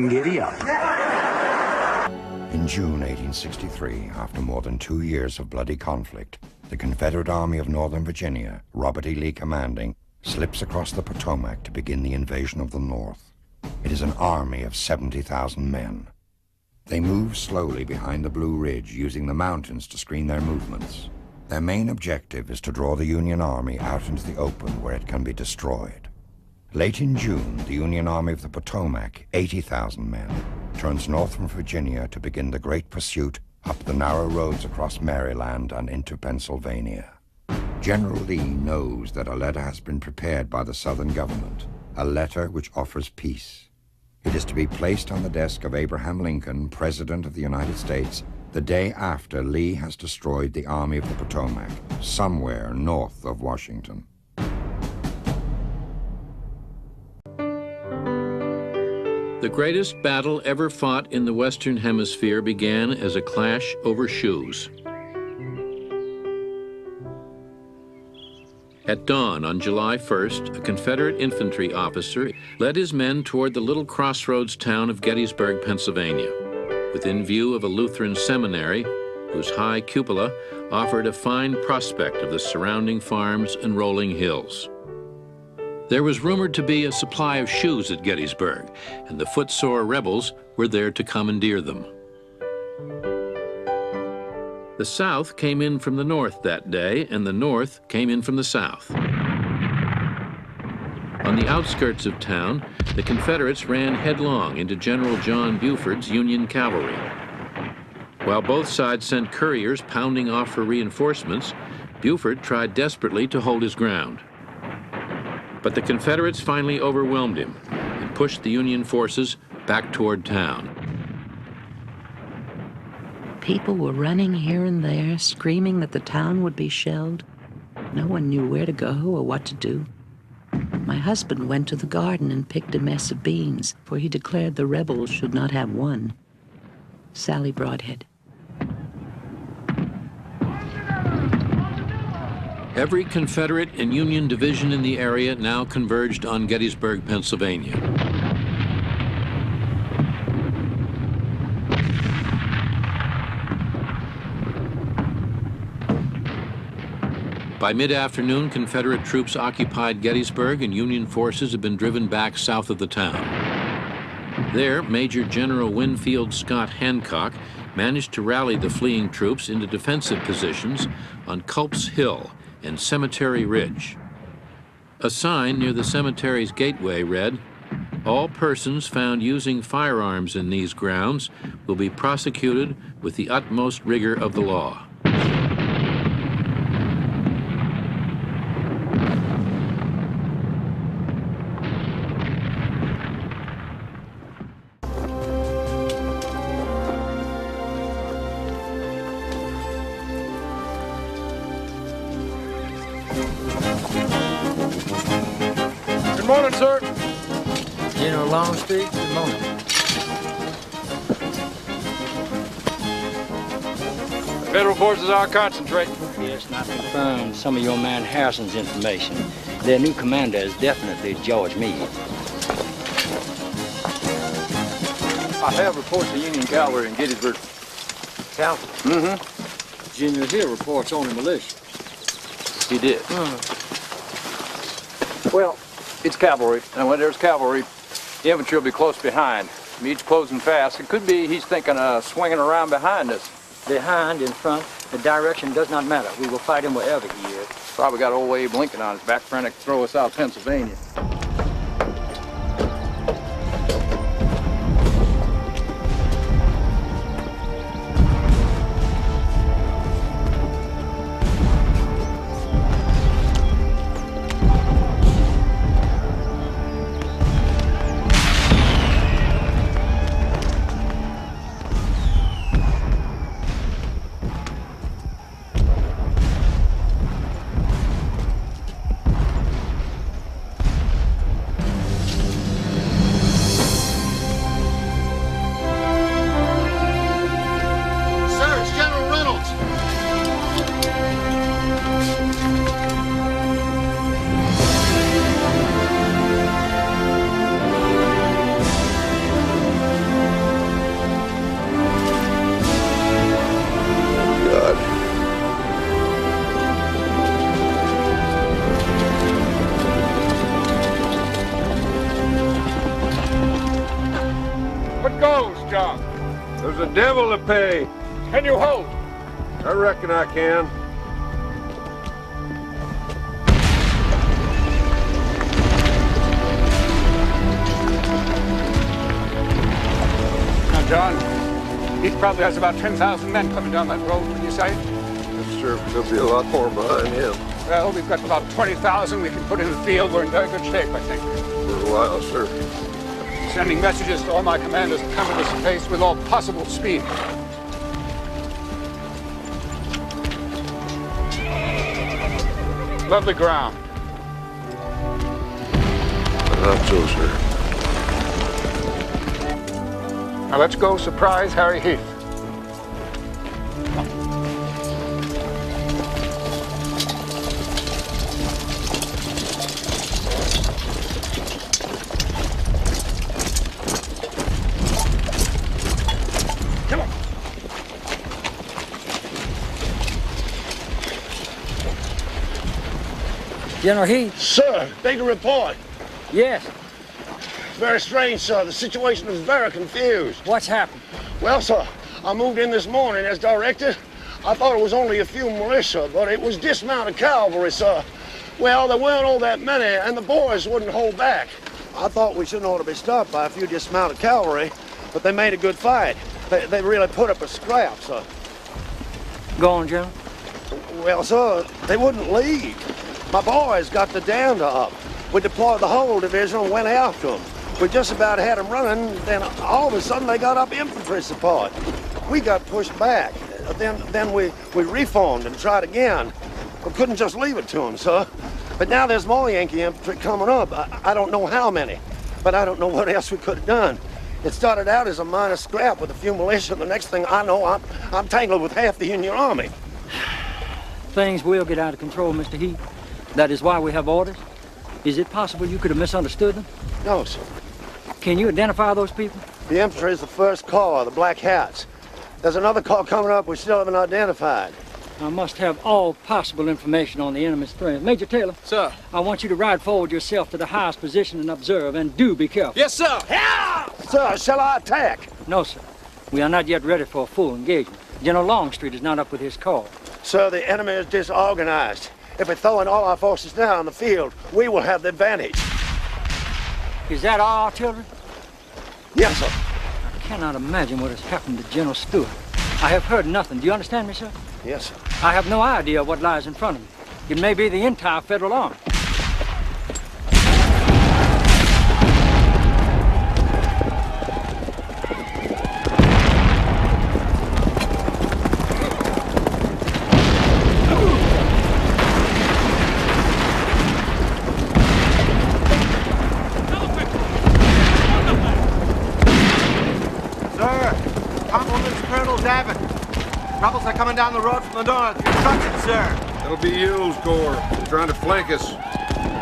Giddy up. In June 1863, after more than 2 years of bloody conflict, the Confederate Army of Northern Virginia, Robert E. Lee commanding, slips across the Potomac to begin the invasion of the North. It is an army of 70,000 men. They move slowly behind the Blue Ridge, using the mountains to screen their movements. Their main objective is to draw the Union Army out into the open where it can be destroyed. Late in June, the Union Army of the Potomac, 80,000 men, turns north from Virginia to begin the great pursuit up the narrow roads across Maryland and into Pennsylvania. General Lee knows that a letter has been prepared by the Southern government, a letter which offers peace. It is to be placed on the desk of Abraham Lincoln, President of the United States, the day after Lee has destroyed the Army of the Potomac, somewhere north of Washington. The greatest battle ever fought in the Western Hemisphere began as a clash over shoes. At dawn on July 1st, a Confederate infantry officer led his men toward the little crossroads town of Gettysburg, Pennsylvania, within view of a Lutheran seminary whose high cupola offered a fine prospect of the surrounding farms and rolling hills. There was rumored to be a supply of shoes at Gettysburg, and the footsore rebels were there to commandeer them. The South came in from the north that day, and the North came in from the South. On the outskirts of town, the Confederates ran headlong into General John Buford's Union cavalry. While both sides sent couriers pounding off for reinforcements, Buford tried desperately to hold his ground. But the Confederates finally overwhelmed him and pushed the Union forces back toward town. People were running here and there, screaming that the town would be shelled. No one knew where to go or what to do. My husband went to the garden and picked a mess of beans, for he declared the rebels should not have one. Sally Broadhead. Every Confederate and Union division in the area now converged on Gettysburg, Pennsylvania. By mid-afternoon, Confederate troops occupied Gettysburg and Union forces had been driven back south of the town. There, Major General Winfield Scott Hancock managed to rally the fleeing troops into defensive positions on Culp's Hill and Cemetery Ridge. A sign near the cemetery's gateway read, "All persons found using firearms in these grounds will be prosecuted with the utmost rigor of the law." Good morning, sir. General Longstreet, good morning. The Federal forces are concentrating. Yes, and I confirmed some of your man Harrison's information. Their new commander is definitely George Meade. I have reports of Union cavalry in Gettysburg. Cavalry? Mm-hmm. General Hill reports only militia. He did. Well, it's cavalry, and when there's cavalry, the infantry will be close behind. Meade's closing fast. It could be he's thinking of swinging around behind us. Behind, in front, the direction does not matter. We will fight him wherever he is. Probably got old Abe Lincoln on his back trying to throw us out of Pennsylvania. There's a devil to pay. Can you hold? I reckon I can. Now, John, he probably has about 10,000 men coming down that road, would you say? Yes, sir. There'll be a lot more behind him. Well, we've got about 20,000 we can put in the field. We're in very good shape, I think. For a while, sir. Sending messages to all my commanders to come to this place with all possible speed. Lovely ground. Not so, sir. Now let's go surprise Harry Heath. General Heath? Sir, beg to report. Yes. Very strange, sir. The situation is very confused. What's happened? Well, sir, I moved in this morning as directed. I thought it was only a few militia, but it was dismounted cavalry, sir. Well, there weren't all that many, and the boys wouldn't hold back. I thought we shouldn't ought to be stopped by a few dismounted cavalry, but they made a good fight. They really put up a scrap, sir. Go on, General. Well, sir, they wouldn't leave. My boys got the dander up. We deployed the whole division and went after them. We just about had them running, then all of a sudden they got up infantry support. We got pushed back. Then we reformed and tried again. We couldn't just leave it to them, sir. But now there's more Yankee infantry coming up. I don't know how many, but I don't know what else we could have done. It started out as a minor scrap with a few militia. The next thing I know, I'm tangled with half the Union Army. Things will get out of control, Mr. Heath. That is why we have orders. Is it possible you could have misunderstood them? No, sir. Can you identify those people? The infantry is the first corps, the Black Hats. There's another corps coming up we still haven't identified. I must have all possible information on the enemy's strength. Major Taylor. Sir. I want you to ride forward yourself to the highest position and observe, and do be careful. Yes, sir. Yeah! Sir, shall I attack? No, sir. We are not yet ready for a full engagement. General Longstreet is not up with his corps. Sir, the enemy is disorganized. If we throw in all our forces now on the field, we will have the advantage. Is that our artillery? Yes, sir. I cannot imagine what has happened to General Stewart. I have heard nothing. Do you understand me, sir? Yes, sir. I have no idea what lies in front of me. It may be the entire Federal Army. Rebels are coming down the road from the north. Instructed, sir. That'll be Ewell's corps. They're trying to flank us.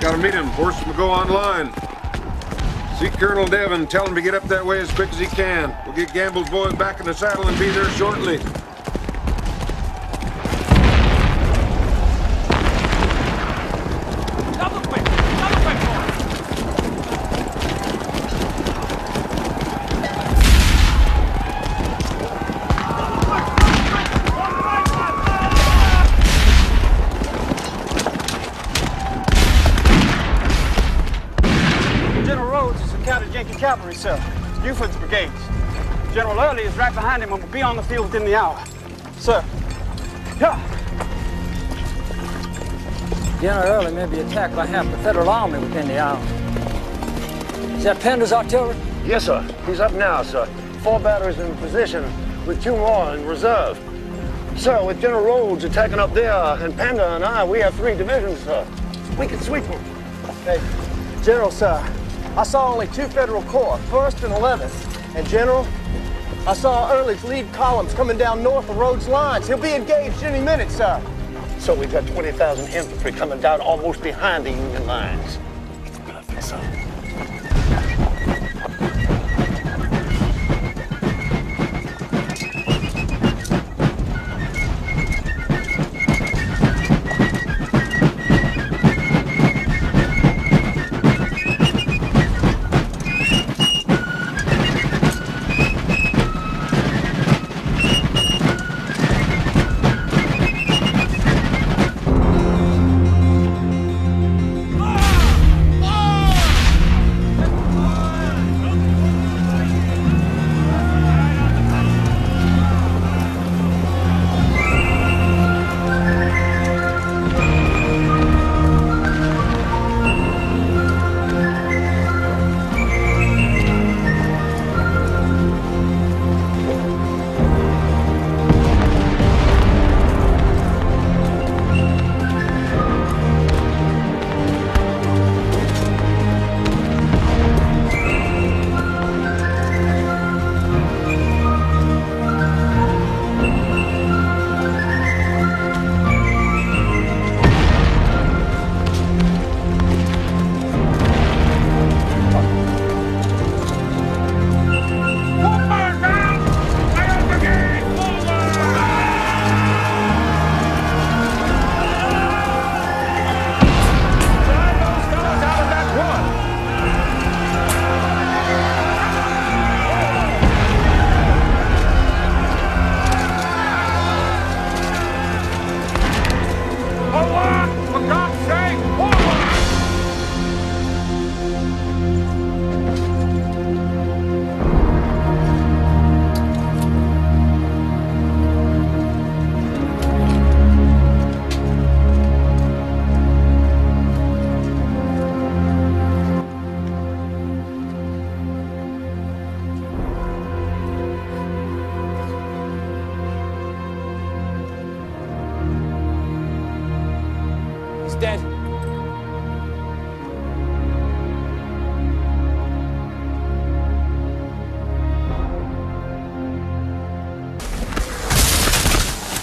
Gotta meet him. Horses will go online. See Colonel Devon. Tell him to get up that way as quick as he can. We'll get Gamble's boys back in the saddle and be there shortly. Cavalry, sir. Buford's brigades. General Early is right behind him and will be on the field within the hour. Sir. Yeah. General Early may be attacked by half the Federal Army within the hour. Is that Pender's artillery? Yes, sir. He's up now, sir. 4 batteries in position with 2 more in reserve. Sir, with General Rhodes attacking up there and Pender and I, we have 3 divisions, sir. We can sweep them. Hey, General, sir. I saw only 2 Federal Corps, 1st and 11th. And General, I saw Early's lead columns coming down north of Rhodes' lines. He'll be engaged any minute, sir. So we've got 20,000 infantry coming down almost behind the Union lines. Perfect, sir.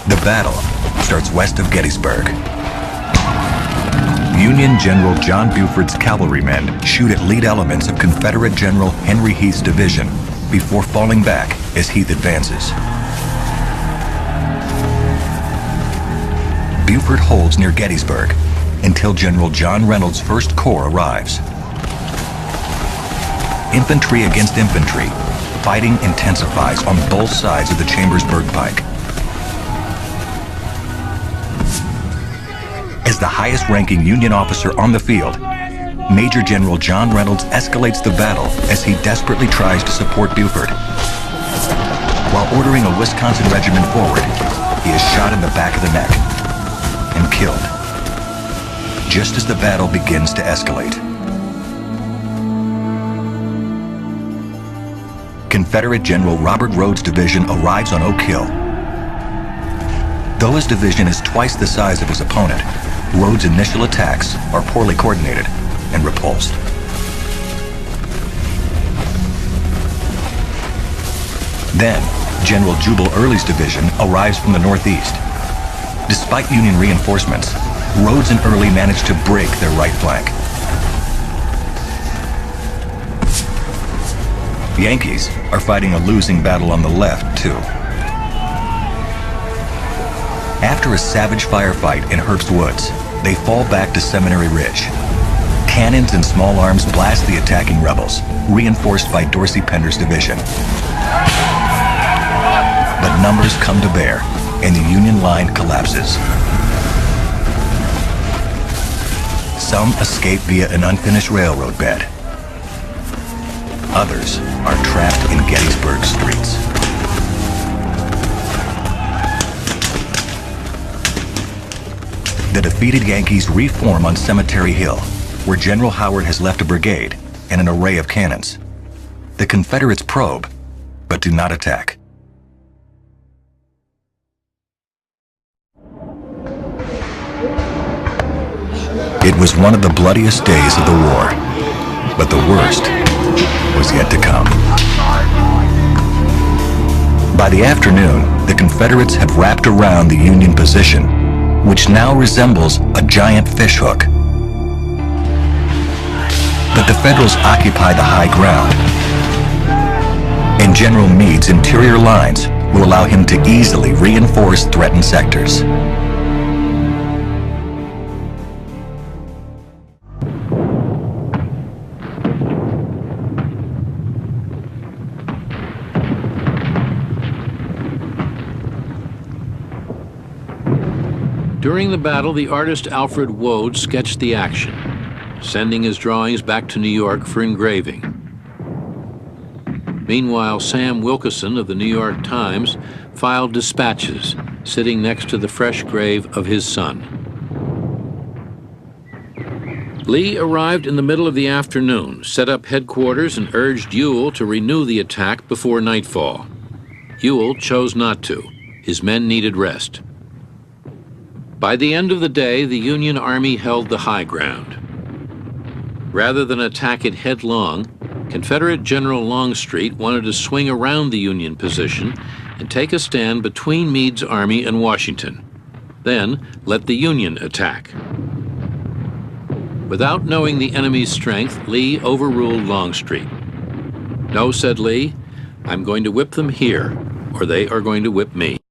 The battle starts west of Gettysburg. Union General John Buford's cavalrymen shoot at lead elements of Confederate General Henry Heath's division before falling back as Heath advances. Buford holds near Gettysburg until General John Reynolds' First Corps arrives. Infantry against infantry, fighting intensifies on both sides of the Chambersburg Pike. As the highest-ranking Union officer on the field, Major General John Reynolds escalates the battle as he desperately tries to support Buford. While ordering a Wisconsin regiment forward, he is shot in the back of the neck and killed, just as the battle begins to escalate. Confederate General Robert Rhodes' division arrives on Oak Hill. Though his division is twice the size of his opponent, Rhodes' initial attacks are poorly coordinated and repulsed. Then, General Jubal Early's division arrives from the northeast. Despite Union reinforcements, Rhodes and Early manage to break their right flank. The Yankees are fighting a losing battle on the left, too. After a savage firefight in Herbst Woods, they fall back to Seminary Ridge. Cannons and small arms blast the attacking rebels, reinforced by Dorsey Pender's division. But numbers come to bear, and the Union line collapses. Some escape via an unfinished railroad bed. Others are trapped in Gettysburg streets. The defeated Yankees reform on Cemetery Hill, where General Howard has left a brigade and an array of cannons. The Confederates probe, but do not attack. It was one of the bloodiest days of the war, but the worst was yet to come. By the afternoon, the Confederates had wrapped around the Union position, which now resembles a giant fishhook. But the Federals occupy the high ground, and General Meade's interior lines will allow him to easily reinforce threatened sectors. During the battle, the artist Alfred Woad sketched the action, sending his drawings back to New York for engraving. Meanwhile, Sam Wilkeson of the New York Times filed dispatches, sitting next to the fresh grave of his son. Lee arrived in the middle of the afternoon, set up headquarters, and urged Ewell to renew the attack before nightfall. Ewell chose not to. His men needed rest. By the end of the day, the Union Army held the high ground. Rather than attack it headlong, Confederate General Longstreet wanted to swing around the Union position and take a stand between Meade's army and Washington. Then let the Union attack. Without knowing the enemy's strength, Lee overruled Longstreet. "No," said Lee, "I'm going to whip them here, or they are going to whip me."